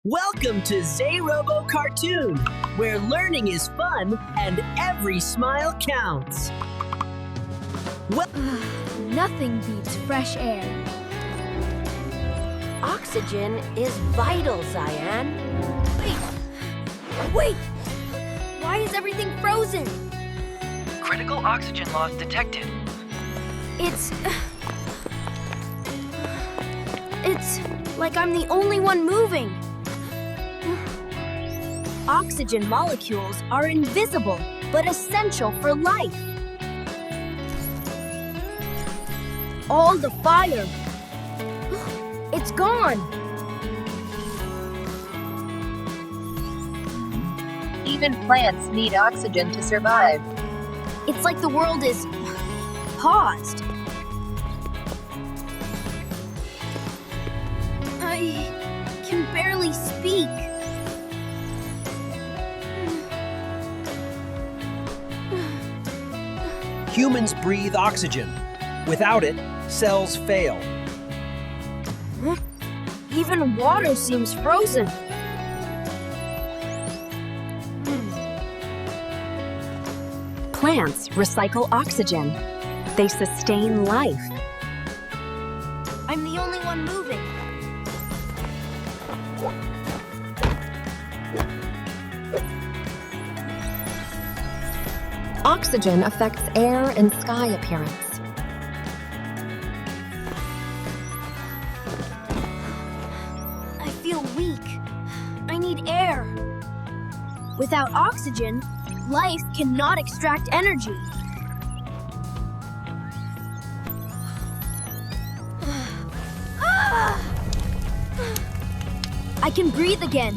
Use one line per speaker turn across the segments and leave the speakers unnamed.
Welcome to Zayrobo Cartoon, where learning is fun and every smile counts.
Nothing beats fresh air.
Oxygen is vital, Zayan.
Wait! Why is everything frozen?
Critical oxygen loss detected.
It's like I'm the only one moving. Oxygen molecules are invisible, but essential for life. All the fire. It's gone.
Even plants need oxygen to survive.
It's like the world is paused. I can barely speak.
Humans breathe oxygen. Without it, cells fail.
Even water seems frozen.
Plants recycle oxygen. They sustain life.
I'm the only one moving.
Oxygen affects air and sky appearance.
I feel weak. I need air. Without oxygen, life cannot extract energy. I can breathe again.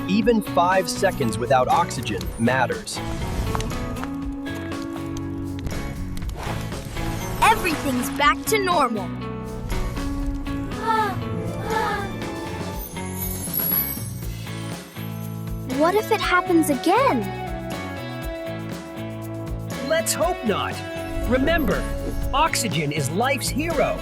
Even 5 seconds without oxygen matters.
Everything's back to normal. What if it happens again?
Let's hope not. Remember, oxygen is life's hero.